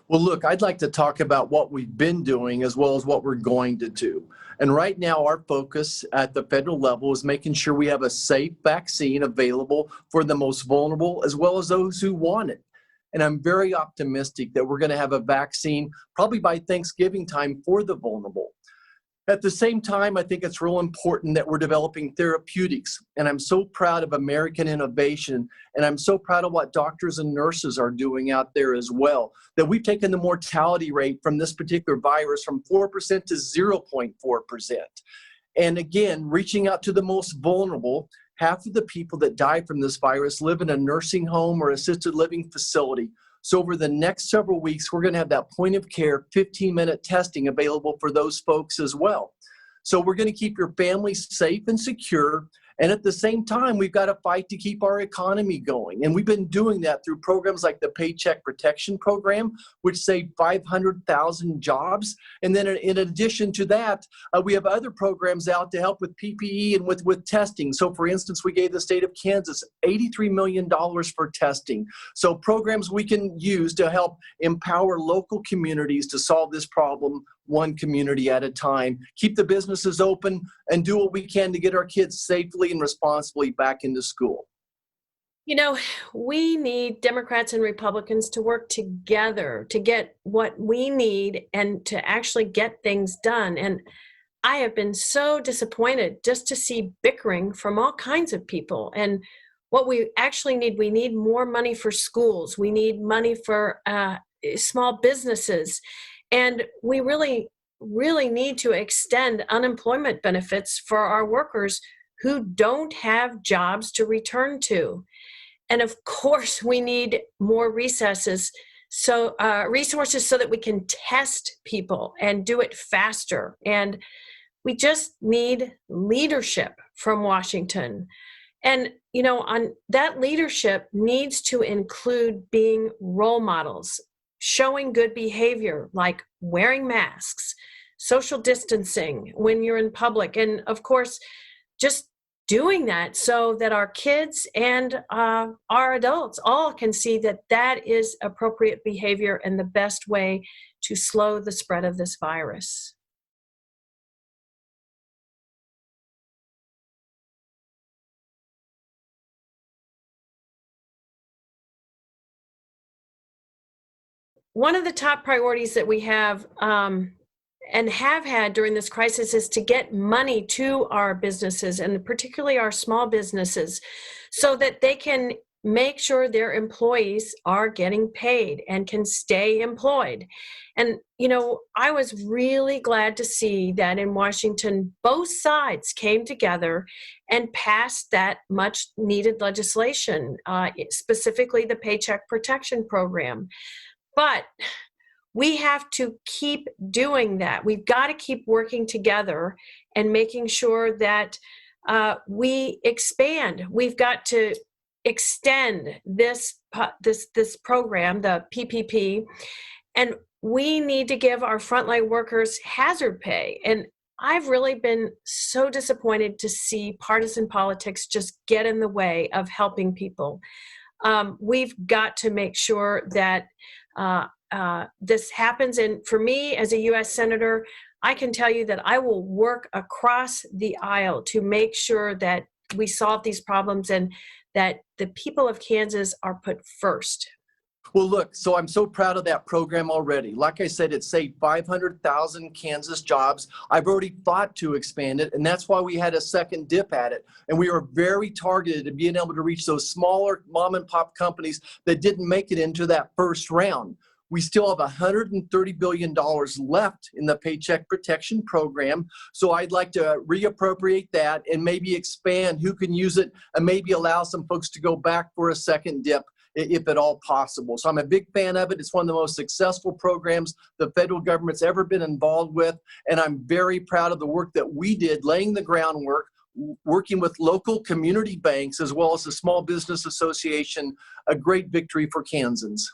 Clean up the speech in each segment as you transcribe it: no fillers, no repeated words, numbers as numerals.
Well, look, I'd like to talk about what we've been doing as well as what we're going to do. And right now, our focus at the federal level is making sure we have a safe vaccine available for the most vulnerable as well as those who want it. And I'm very optimistic that we're going to have a vaccine probably by Thanksgiving time for the vulnerable. At the same time, I think it's real important that we're developing therapeutics. And I'm so proud of American innovation. And I'm so proud of what doctors and nurses are doing out there as well, that we've taken the mortality rate from this particular virus from 4% to 0.4%. And again, reaching out to the most vulnerable. Half of the people that die from this virus live in a nursing home or assisted living facility. So over the next several weeks, we're going to have that point of care 15-minute testing available for those folks as well. So we're going to keep your family safe and secure. And at the same time, we've got to fight to keep our economy going. And we've been doing that through programs like the Paycheck Protection Program, which saved 500,000 jobs. And then in addition to that, we have other programs out to help with PPE and with testing. So for instance, we gave the state of Kansas $83 million for testing. So programs we can use to help empower local communities to solve this problem one community at a time, keep the businesses open, and do what we can to get our kids safely and responsibly back into school. You know, we need Democrats and Republicans to work together to get what we need and to actually get things done. And I have been so disappointed just to see bickering from all kinds of people. And what we actually need, we need more money for schools. We need money for small businesses. And we really, really need to extend unemployment benefits for our workers who don't have jobs to return to. And of course, we need more resources so that we can test people and do it faster. And we just need leadership from Washington. And, you know, on that leadership needs to include being role models, showing good behavior like wearing masks, social distancing when you're in public, and of course, just doing that so that our kids and our adults all can see that that is appropriate behavior and the best way to slow the spread of this virus. One of the top priorities that we have and have had during this crisis is to get money to our businesses and particularly our small businesses so that they can make sure their employees are getting paid and can stay employed. And, you know, I was really glad to see that in Washington, both sides came together and passed that much needed legislation, specifically the Paycheck Protection Program. But we have to keep doing that. We've got to keep working together and making sure that we expand. We've got to extend this program, the PPP, and we need to give our frontline workers hazard pay. And I've really been so disappointed to see partisan politics just get in the way of helping people. We've got to make sure that this happens. And for me, as a U.S. Senator, I can tell you that I will work across the aisle to make sure that we solve these problems and that the people of Kansas are put first. Well, look, so I'm so proud of that program already. Like I said, it saved 500,000 Kansas jobs. I've already fought to expand it, and that's why we had a second dip at it. And we were very targeted at being able to reach those smaller mom and pop companies that didn't make it into that first round. We still have $130 billion left in the Paycheck Protection Program. So I'd like to reappropriate that and maybe expand who can use it and maybe allow some folks to go back for a second dip if at all possible. So I'm a big fan of it. It's one of the most successful programs the federal government's ever been involved with. And I'm very proud of the work that we did laying the groundwork, working with local community banks as well as the Small Business Association, a great victory for Kansans.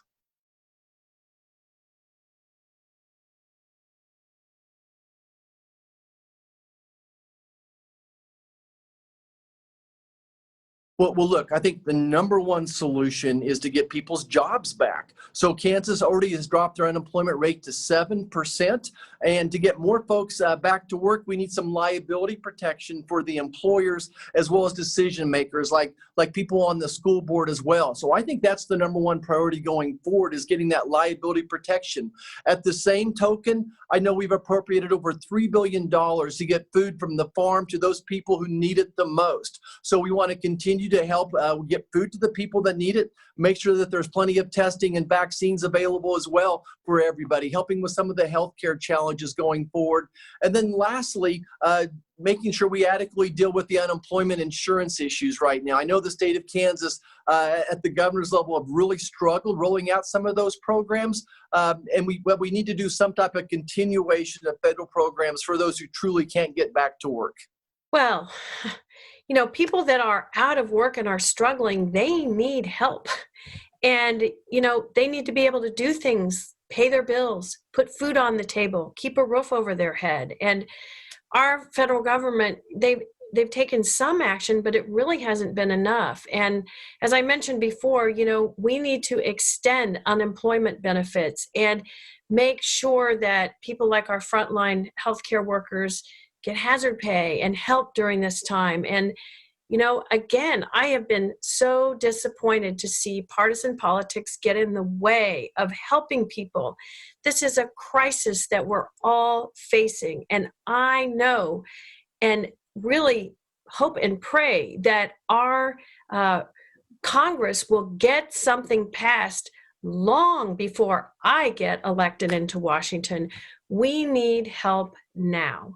Well, look, I think the number one solution is to get people's jobs back. So Kansas already has dropped their unemployment rate to 7%. And to get more folks back to work, we need some liability protection for the employers as well as decision makers like people on the school board as well. So I think that's the number one priority going forward, is getting that liability protection. At the same token, I know we've appropriated over $3 billion to get food from the farm to those people who need it the most. So we want to continue to help get food to the people that need it, make sure that there's plenty of testing and vaccines available as well for everybody, helping with some of the healthcare challenges going forward. And then lastly, making sure we adequately deal with the unemployment insurance issues right now. I know the state of Kansas at the governor's level have really struggled rolling out some of those programs. And we need to do some type of continuation of federal programs for those who truly can't get back to work. Well, people that are out of work and are struggling, they need help. And, they need to be able to do things, pay their bills, put food on the table, keep a roof over their head. And our federal government, they've taken some action, but it really hasn't been enough. And as I mentioned before, we need to extend unemployment benefits and make sure that people like our frontline healthcare workers get hazard pay and help during this time. And, again, I have been so disappointed to see partisan politics get in the way of helping people. This is a crisis that we're all facing. And I know and really hope and pray that our Congress will get something passed long before I get elected into Washington. We need help now.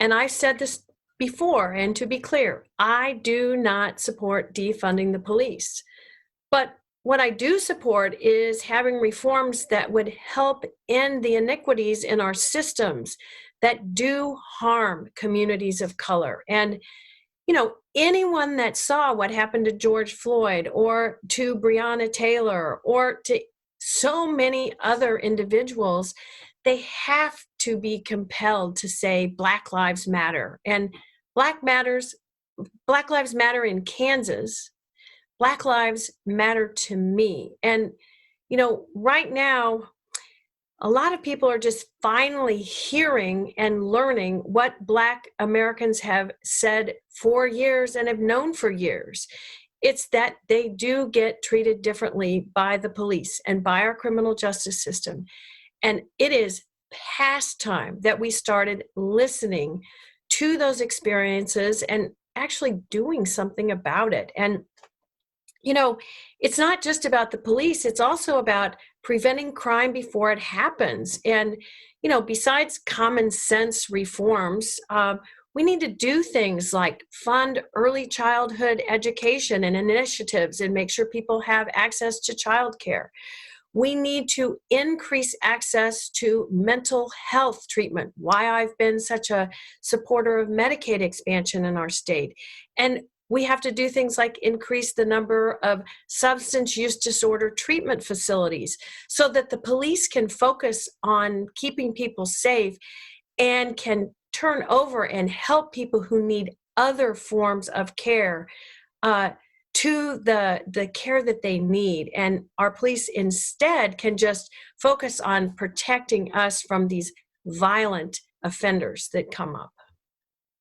And I've said this before, and to be clear, I do not support defunding the police. But what I do support is having reforms that would help end the iniquities in our systems that do harm communities of color. And, anyone that saw what happened to George Floyd or to Breonna Taylor or to so many other individuals, they have to be compelled to say Black Lives Matter. And Black Lives Matter in Kansas. Black lives matter to me. And, right now, a lot of people are just finally hearing and learning what Black Americans have said for years and have known for years. It's that they do get treated differently by the police and by our criminal justice system. And it is past time that we started listening to those experiences and actually doing something about it. And, it's not just about the police, it's also about preventing crime before it happens. And, besides common sense reforms, we need to do things like fund early childhood education and initiatives and make sure people have access to childcare. We need to increase access to mental health treatment, why I've been such a supporter of Medicaid expansion in our state. And we have to do things like increase the number of substance use disorder treatment facilities so that the police can focus on keeping people safe and can turn over and help people who need other forms of care to the care that they need. And our police instead can just focus on protecting us from these violent offenders that come up.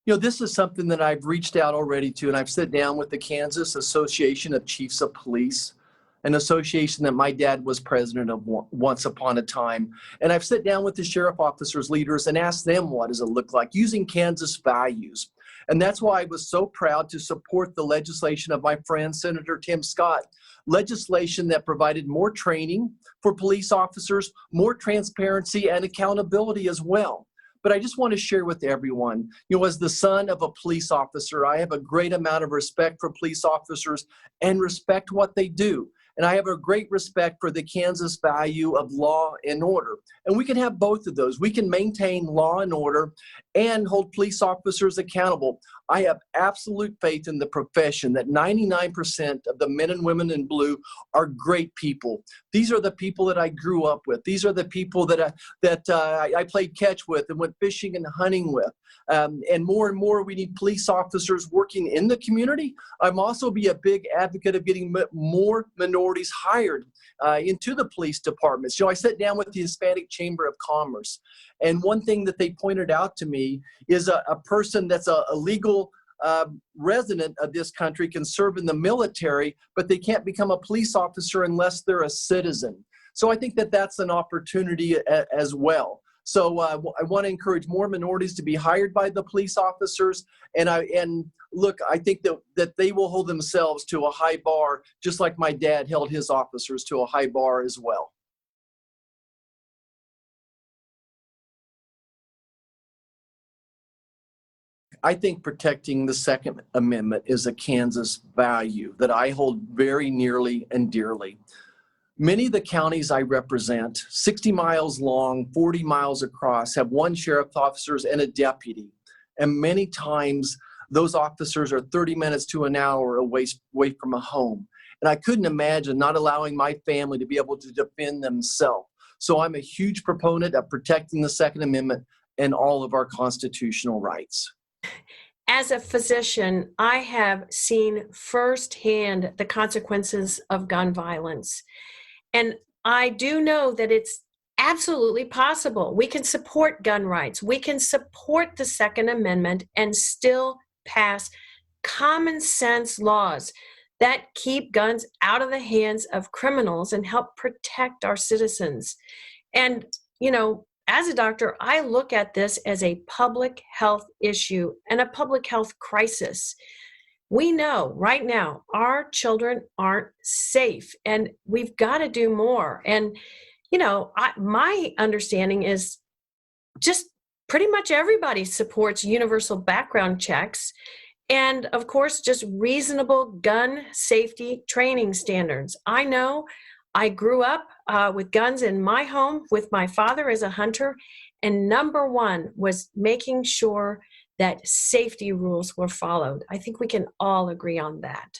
This is something that I've reached out already to, and I've sat down with the Kansas Association of Chiefs of Police, an association that my dad was president of once upon a time. And I've sat down with the sheriff officers leaders and asked them what does it look like using Kansas values. And that's why I was so proud to support the legislation of my friend, Senator Tim Scott, legislation that provided more training for police officers, more transparency and accountability as well. But I just want to share with everyone, as the son of a police officer, I have a great amount of respect for police officers and respect what they do. And I have a great respect for the Kansas value of law and order. And we can have both of those. We can maintain law and order and hold police officers accountable. I have absolute faith in the profession that 99% of the men and women in blue are great people. These are the people that I grew up with. These are the people that I played catch with and went fishing and hunting with. And more, we need police officers working in the community. I'm also be a big advocate of getting more minorities hired into the police departments. I sat down with the Hispanic Chamber of Commerce, and one thing that they pointed out to me is a person that's a legal resident of this country can serve in the military, but they can't become a police officer unless they're a citizen. So I think that that's an opportunity as well. So I want to encourage more minorities to be hired by the police officers. And look, I think that they will hold themselves to a high bar, just like my dad held his officers to a high bar as well. I think protecting the Second Amendment is a Kansas value that I hold very nearly and dearly. Many of the counties I represent, 60 miles long, 40 miles across, have one sheriff's officer and a deputy. And many times those officers are 30 minutes to an hour away from a home. And I couldn't imagine not allowing my family to be able to defend themselves. So I'm a huge proponent of protecting the Second Amendment and all of our constitutional rights. As a physician, I have seen firsthand the consequences of gun violence. And I do know that it's absolutely possible. We can support gun rights. We can support the Second Amendment and still pass common sense laws that keep guns out of the hands of criminals and help protect our citizens. And, as a doctor, I look at this as a public health issue and a public health crisis. We know right now our children aren't safe, and we've got to do more. And, my understanding is just pretty much everybody supports universal background checks and, of course, just reasonable gun safety training standards. I know I grew up with guns in my home with my father as a hunter, and number one was making sure that safety rules were followed. I think we can all agree on that.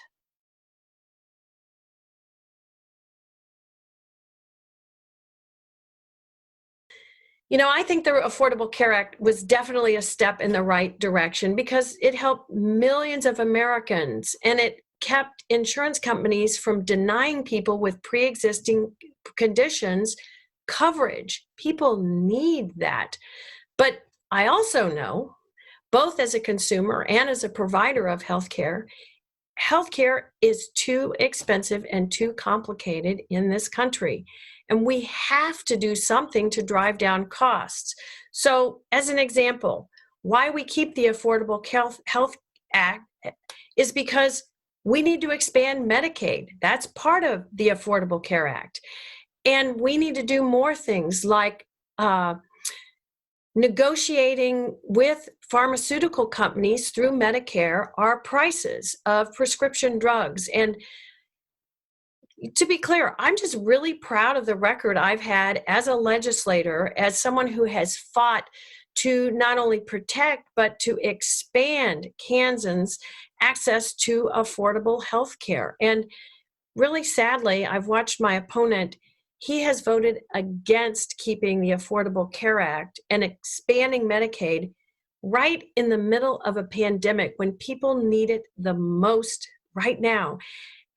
I think the Affordable Care Act was definitely a step in the right direction because it helped millions of Americans, and it kept insurance companies from denying people with pre-existing conditions coverage. People need that. But I also know, both as a consumer and as a provider of healthcare is too expensive and too complicated in this country. And we have to do something to drive down costs. So, as an example, why we keep the Affordable Health Act is because we need to expand Medicaid. That's part of the Affordable Care Act. And we need to do more things like negotiating with pharmaceutical companies through Medicare our prices of prescription drugs. And to be clear, I'm just really proud of the record I've had as a legislator, as someone who has fought to not only protect, but to expand Kansans' access to affordable health care. And really sadly, I've watched my opponent. He has voted against keeping the Affordable Care Act and expanding Medicaid right in the middle of a pandemic when people need it the most right now,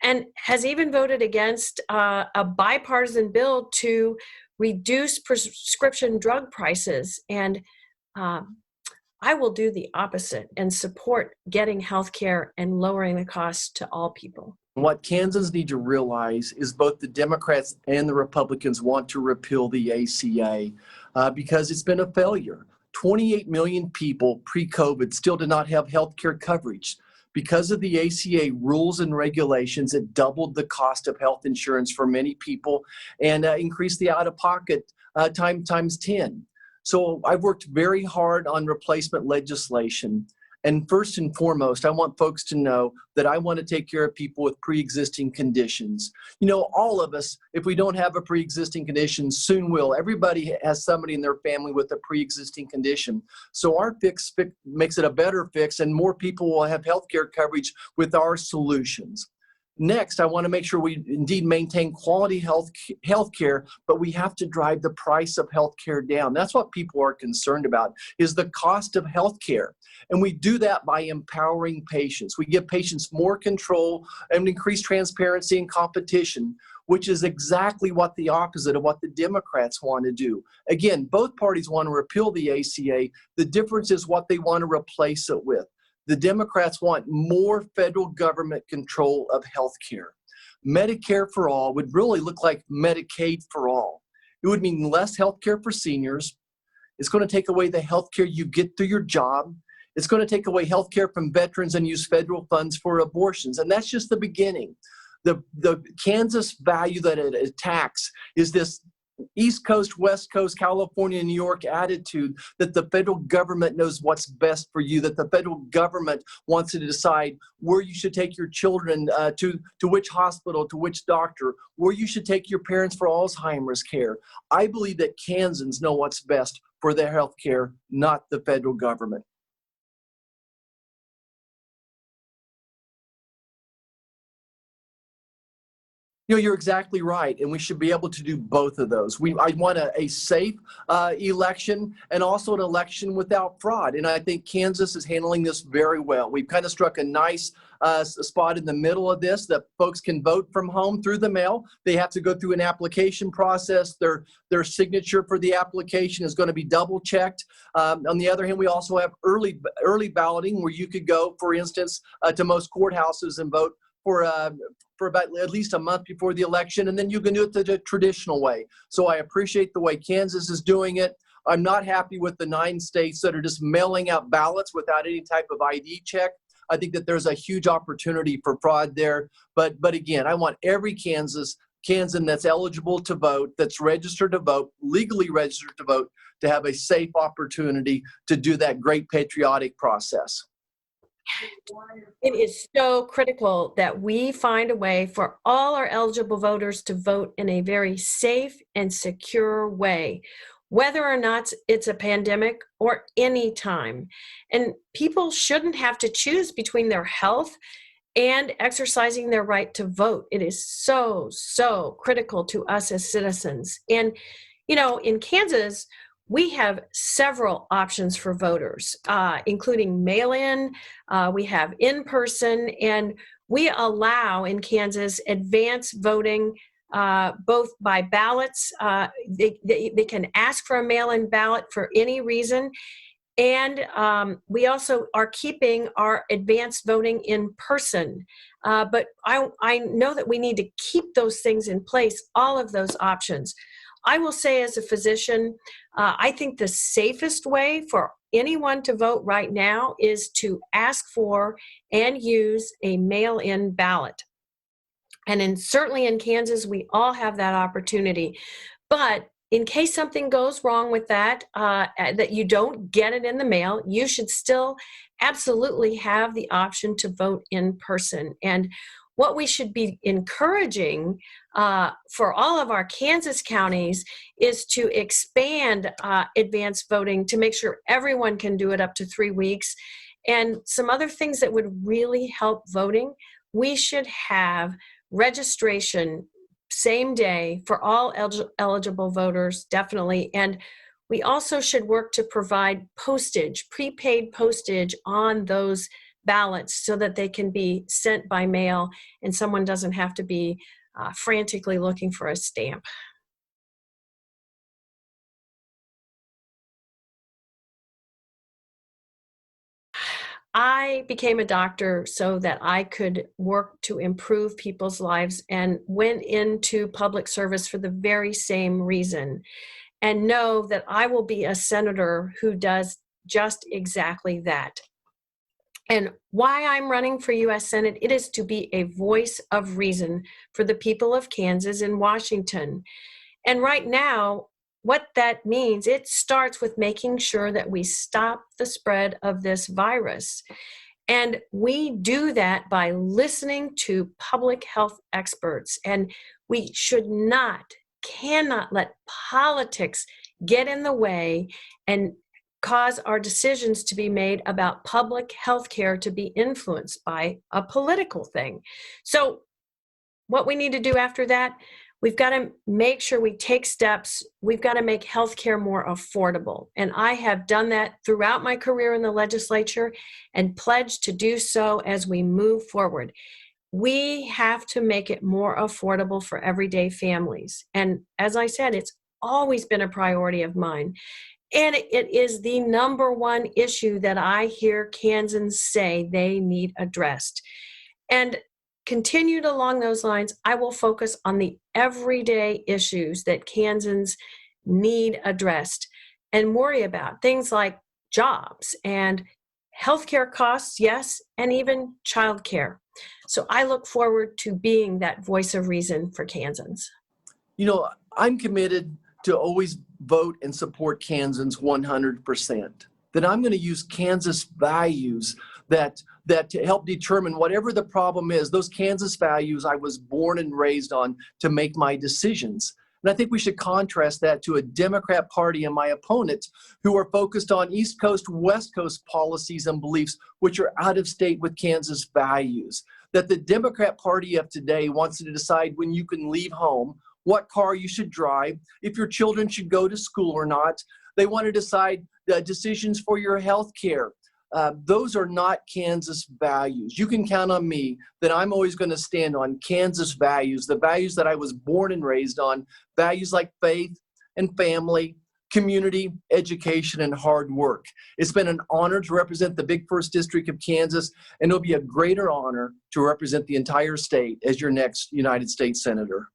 and has even voted against a bipartisan bill to reduce prescription drug prices. And I will do the opposite and support getting health care and lowering the costs to all people. What Kansans need to realize is both the Democrats and the Republicans want to repeal the ACA because it's been a failure. 28 million people pre-COVID still did not have health care coverage. Because of the ACA rules and regulations, it doubled the cost of health insurance for many people and increased the out-of-pocket times 10. So I've worked very hard on replacement legislation. And first and foremost, I want folks to know that I want to take care of people with pre-existing conditions. You know, all of us, if we don't have a pre-existing condition, soon will. Everybody has somebody in their family with a pre-existing condition. So our fix makes it a better fix, and more people will have health care coverage with our solutions. Next, I want to make sure we indeed maintain quality health care, but we have to drive the price of health care down. That's what people are concerned about, is the cost of health care. And we do that by empowering patients. We give patients more control and increase transparency and competition, which is exactly what the opposite of what the Democrats want to do. Again, both parties want to repeal the ACA. The difference is what they want to replace it with. The Democrats want more federal government control of health care. Medicare for all would really look like Medicaid for all. It would mean less health care for seniors. It's going to take away the health care you get through your job. It's going to take away health care from veterans and use federal funds for abortions. And that's just the beginning. The Kansas value that it attacks is this East Coast, West Coast, California, New York attitude that the federal government knows what's best for you, that the federal government wants to decide where you should take your children to which hospital, to which doctor, where you should take your parents for Alzheimer's care. I believe that Kansans know what's best for their health care, not the federal government. You know, you're exactly right, and we should be able to do both of those. I want a safe election and also an election without fraud, and I think Kansas is handling this very well. We've kind of struck a nice spot in the middle of this, that folks can vote from home through the mail. They have to go through an application process. Their signature for the application is going to be double checked. On the other hand, we also have early balloting, where you could go, for instance, to most courthouses and vote for about at least a month before the election, and then you can do it the traditional way. So I appreciate the way Kansas is doing it. I'm not happy with the 9 states that are just mailing out ballots without any type of ID check. I think that there's a huge opportunity for fraud there. But again, I want every Kansan that's eligible to vote, that's registered to vote, legally registered to vote, to have a safe opportunity to do that great patriotic process. It is so critical that we find a way for all our eligible voters to vote in a very safe and secure way, whether or not it's a pandemic or any time. And people shouldn't have to choose between their health and exercising their right to vote. It is so, so critical to us as citizens. And, you know, in Kansas, we have several options for voters, including mail-in, we have in-person, and we allow in Kansas advance voting both by ballots. They can ask for a mail-in ballot for any reason. And we also are keeping our advanced voting in person. But I know that we need to keep those things in place, all of those options. I will say, as a physician, I think the safest way for anyone to vote right now is to ask for and use a mail-in ballot. And certainly in Kansas, we all have that opportunity. But in case something goes wrong with that, that you don't get it in the mail, you should still absolutely have the option to vote in person. And what we should be encouraging for all of our Kansas counties is to expand advanced voting to make sure everyone can do it up to 3 weeks. And some other things that would really help voting, we should have registration same day for all eligible voters, definitely. And we also should work to provide postage, prepaid postage on those ballots so that they can be sent by mail and someone doesn't have to be frantically looking for a stamp. I became a doctor so that I could work to improve people's lives, and went into public service for the very same reason, and know that I will be a senator who does just exactly that. And why I'm running for U.S. Senate, it is to be a voice of reason for the people of Kansas and Washington. And right now, what that means, it starts with making sure that we stop the spread of this virus. And we do that by listening to public health experts. And we should not, cannot let politics get in the way and cause our decisions to be made about public health care to be influenced by a political thing. So what we need to do after that, we've got to make sure we take steps. We've got to make healthcare more affordable. And I have done that throughout my career in the legislature and pledged to do so as we move forward. We have to make it more affordable for everyday families. And as I said, it's always been a priority of mine. And it is the number one issue that I hear Kansans say they need addressed. And continued along those lines, I will focus on the everyday issues that Kansans need addressed and worry about things like jobs and healthcare costs, yes, and even childcare. So I look forward to being that voice of reason for Kansans. You know, I'm committed to always vote and support Kansans 100%. That I'm going to use Kansas values that to help determine whatever the problem is, those Kansas values I was born and raised on to make my decisions. And I think we should contrast that to a Democrat Party and my opponents who are focused on East Coast, West Coast policies and beliefs, which are out of state with Kansas values. That the Democrat Party of today wants to decide when you can leave home, what car you should drive, if your children should go to school or not. They want to decide decisions for your health care. Those are not Kansas values. You can count on me that I'm always going to stand on Kansas values, the values that I was born and raised on, values like faith and family, community, education, and hard work. It's been an honor to represent the big first district of Kansas, and it'll be a greater honor to represent the entire state as your next United States Senator.